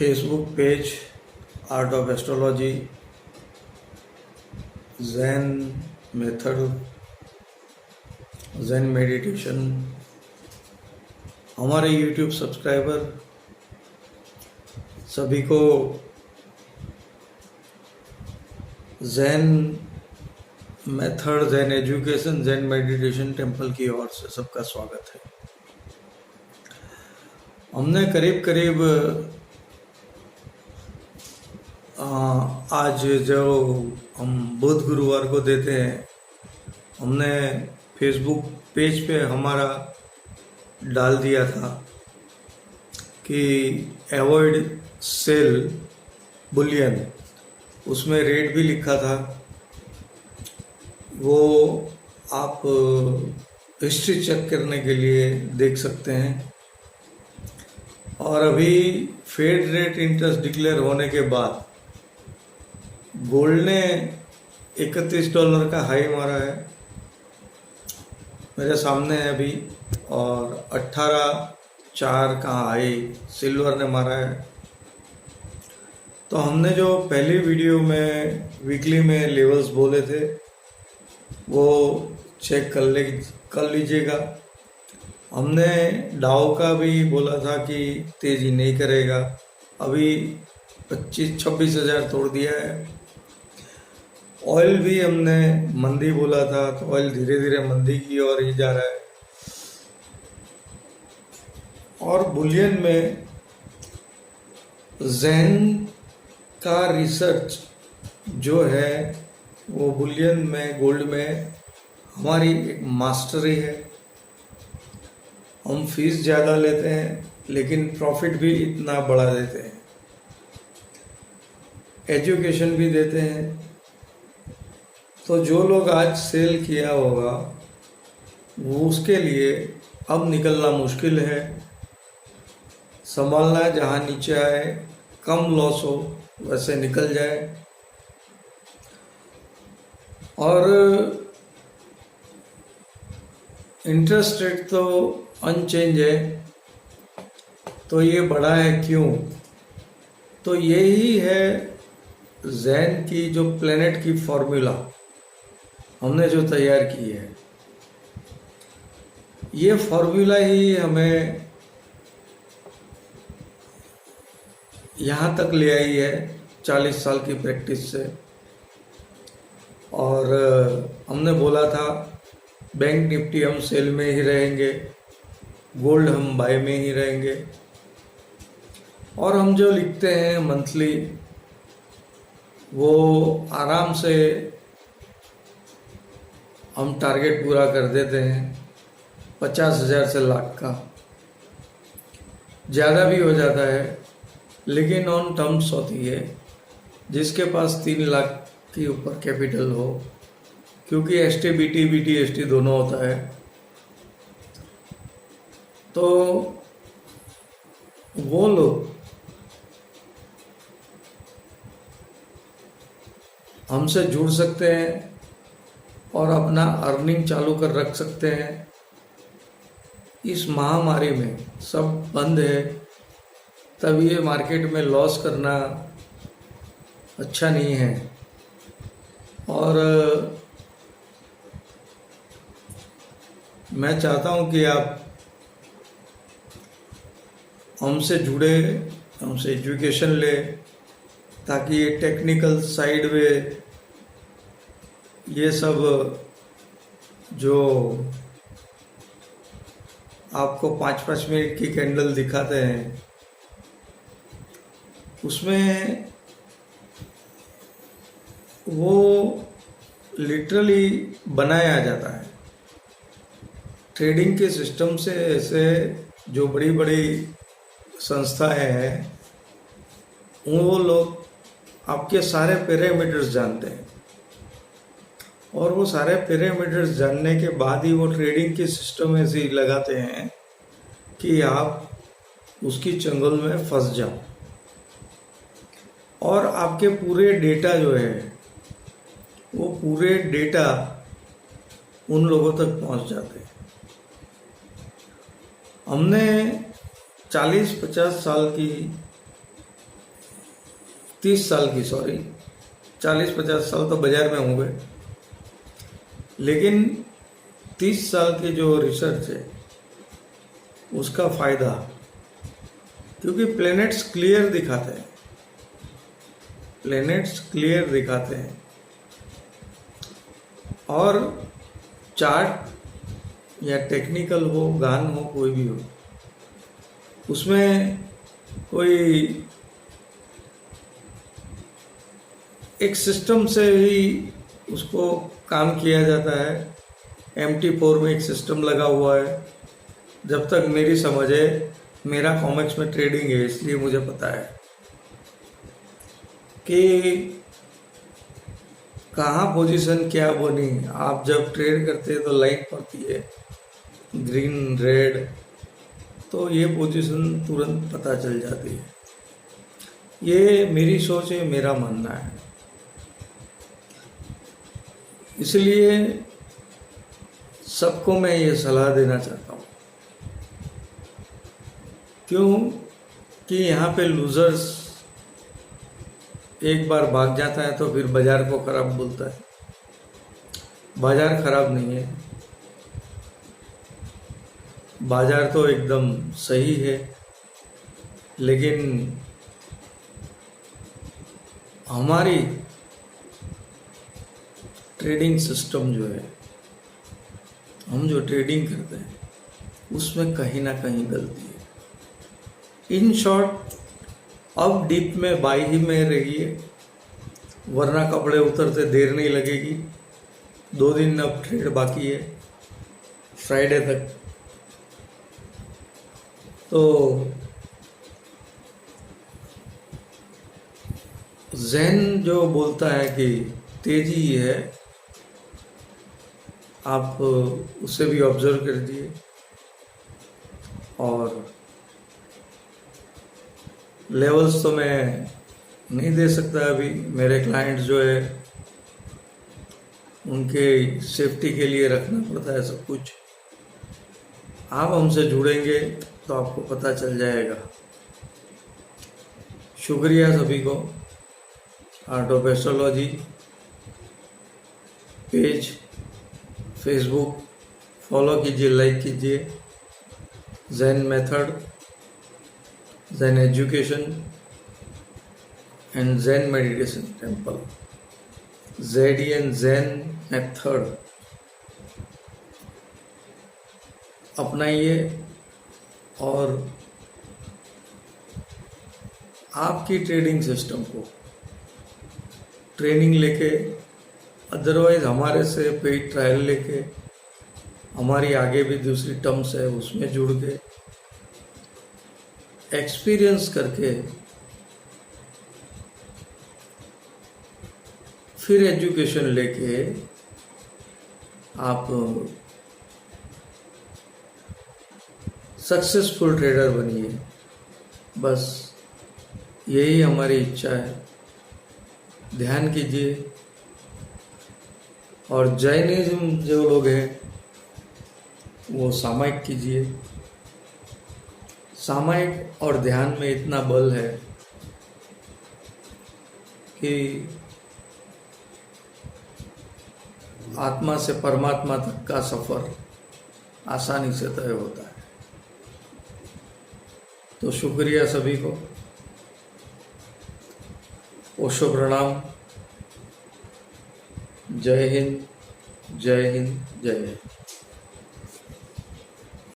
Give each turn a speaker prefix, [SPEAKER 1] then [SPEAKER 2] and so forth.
[SPEAKER 1] Facebook page art of astrology, Jain method, Jain meditation. हमारे YouTube subscriber सभी को Jain method, Jain education, Jain meditation temple की ओर से सबका स्वागत है। हमने करीब आज जो हम बुध गुरुवार को देते हैं, हमने फेसबुक पेज पे हमारा डाल दिया था कि अवॉइड सेल बुलियन, उसमें रेट भी लिखा था। वो आप हिस्ट्री चेक करने के लिए देख सकते हैं। और अभी फेड रेट इंटरेस्ट डिक्लेयर होने के बाद गोल्ड ने $31 का हाई मारा है, मेरे सामने है अभी, और 18.4 का हाई सिल्वर ने मारा है। तो हमने जो पहली वीडियो में वीकली में लेवल्स बोले थे वो चेक कर लीजिएगा। हमने डाउ का भी बोला था कि तेज़ी नहीं करेगा, अभी 25-26 हज़ार तोड़ दिया है। ऑयल भी हमने मंदी बोला था, तो ऑयल धीरे धीरे मंदी की ओर ही जा रहा है। और बुलियन में जैन का रिसर्च जो है वो बुलियन में, गोल्ड में हमारी एक मास्टरी है। हम फीस ज़्यादा लेते हैं लेकिन प्रॉफिट भी इतना बढ़ा देते हैं, एजुकेशन भी देते हैं। तो जो लोग आज सेल किया होगा वो उसके लिए अब निकलना मुश्किल है। संभालना, जहाँ नीचे आए, कम लॉस हो वैसे निकल जाए। और इंटरेस्ट रेट तो अनचेंज है, तो ये बढ़ा है क्यों? तो यही है जैन की जो प्लेनेट की फॉर्मूला हमने जो तैयार की है। ये फॉर्मूला ही हमें यहाँ तक ले आई है 40 साल की प्रैक्टिस से। और हमने बोला था बैंक निफ्टी हम सेल में ही रहेंगे, गोल्ड हम बाय में ही रहेंगे। और हम जो लिखते हैं मंथली वो आराम से हम टारगेट पूरा कर देते हैं, 50,000 से लाख का। ज़्यादा भी हो जाता है लेकिन ऑन टर्म्स होती है। जिसके पास 3 लाख के ऊपर कैपिटल हो, क्योंकि एसटी बीटी एसटी दोनों होता है, तो वो लोग हमसे जुड़ सकते हैं और अपना अर्निंग चालू कर रख सकते हैं। इस महामारी में सब बंद है, तब ये मार्केट में लॉस करना अच्छा नहीं है। और मैं चाहता हूँ कि आप हमसे जुड़े, हमसे एजुकेशन ले, ताकि ये टेक्निकल साइड में ये सब जो आपको 5-5 मिनट की कैंडल दिखाते हैं उसमें वो लिटरली बनाया जाता है। ट्रेडिंग के सिस्टम से ऐसे जो बड़ी बड़ी संस्थाएं हैं वो लोग आपके सारे पैरामीटर्स जानते हैं, और वो सारे पैरामीटर्स जानने के बाद ही वो ट्रेडिंग के सिस्टम ऐसे लगाते हैं कि आप उसकी चंगुल में फंस जाओ और आपके पूरे डेटा जो है वो पूरे डेटा उन लोगों तक पहुंच जाते हैं। हमने 40-50 साल की 30 साल की, सॉरी 40-50 साल तो बाजार में होंगे, लेकिन 30 साल की जो रिसर्च है उसका फायदा, क्योंकि प्लैनेट्स क्लियर दिखाते हैं, प्लैनेट्स क्लियर दिखाते हैं, और चार्ट या टेक्निकल हो, गान हो, कोई भी हो, उसमें कोई एक सिस्टम से ही उसको काम किया जाता है। MT4 में एक सिस्टम लगा हुआ है। जब तक मेरी समझ है, मेरा कॉमिक्स में ट्रेडिंग है, इसलिए मुझे पता है कि कहाँ पोजीशन क्या बनी। आप जब ट्रेड करते हैं तो लाइन पड़ती है ग्रीन रेड, तो ये पोजीशन तुरंत पता चल जाती है। ये मेरी सोच है, मेरा मानना है। इसलिए सबको मैं ये सलाह देना चाहता हूँ, क्यों कि यहाँ पे लूजर्स एक बार भाग जाता है तो फिर बाजार को खराब बोलता है। बाजार खराब नहीं है, बाजार तो एकदम सही है, लेकिन हमारी ट्रेडिंग सिस्टम जो है, हम जो ट्रेडिंग करते हैं उसमें कहीं ना कहीं गलती है। इन शॉर्ट, अब डीप में बाई ही में रहिए, वरना कपड़े उतरते देर नहीं लगेगी। 2 दिन अब ट्रेड बाकी है, फ्राइडे तक। तो ज़हन जो बोलता है कि तेजी है, आप उसे भी ऑब्जर्व कर दिए। और लेवल्स तो मैं नहीं दे सकता अभी, मेरे क्लाइंट्स जो है उनके सेफ्टी के लिए रखना पड़ता है सब कुछ। आप हमसे जुड़ेंगे तो आपको पता चल जाएगा। शुक्रिया सभी को। Art of astrology page Facebook follow कीजिए, लाइक कीजिए। Zen method, Zen education and Zen meditation temple, ZEN Zen method अपनाइए और आपकी ट्रेडिंग सिस्टम को ट्रेनिंग लेके, अदरवाइज हमारे से पेड ट्रायल लेके, हमारी आगे भी दूसरी टर्म्स है उसमें जुड़ के, एक्सपीरियंस करके फिर एजुकेशन लेके आप सक्सेसफुल ट्रेडर बनिए। बस यही हमारी इच्छा है। ध्यान कीजिए। और जैनिज्म जो लोग हैं वो सामायिक कीजिए। सामायिक और ध्यान में इतना बल है कि आत्मा से परमात्मा तक का सफर आसानी से तय होता है। तो शुक्रिया सभी को। ओशो प्रणाम। जय हिंद, जय हिंद, जय हिंद।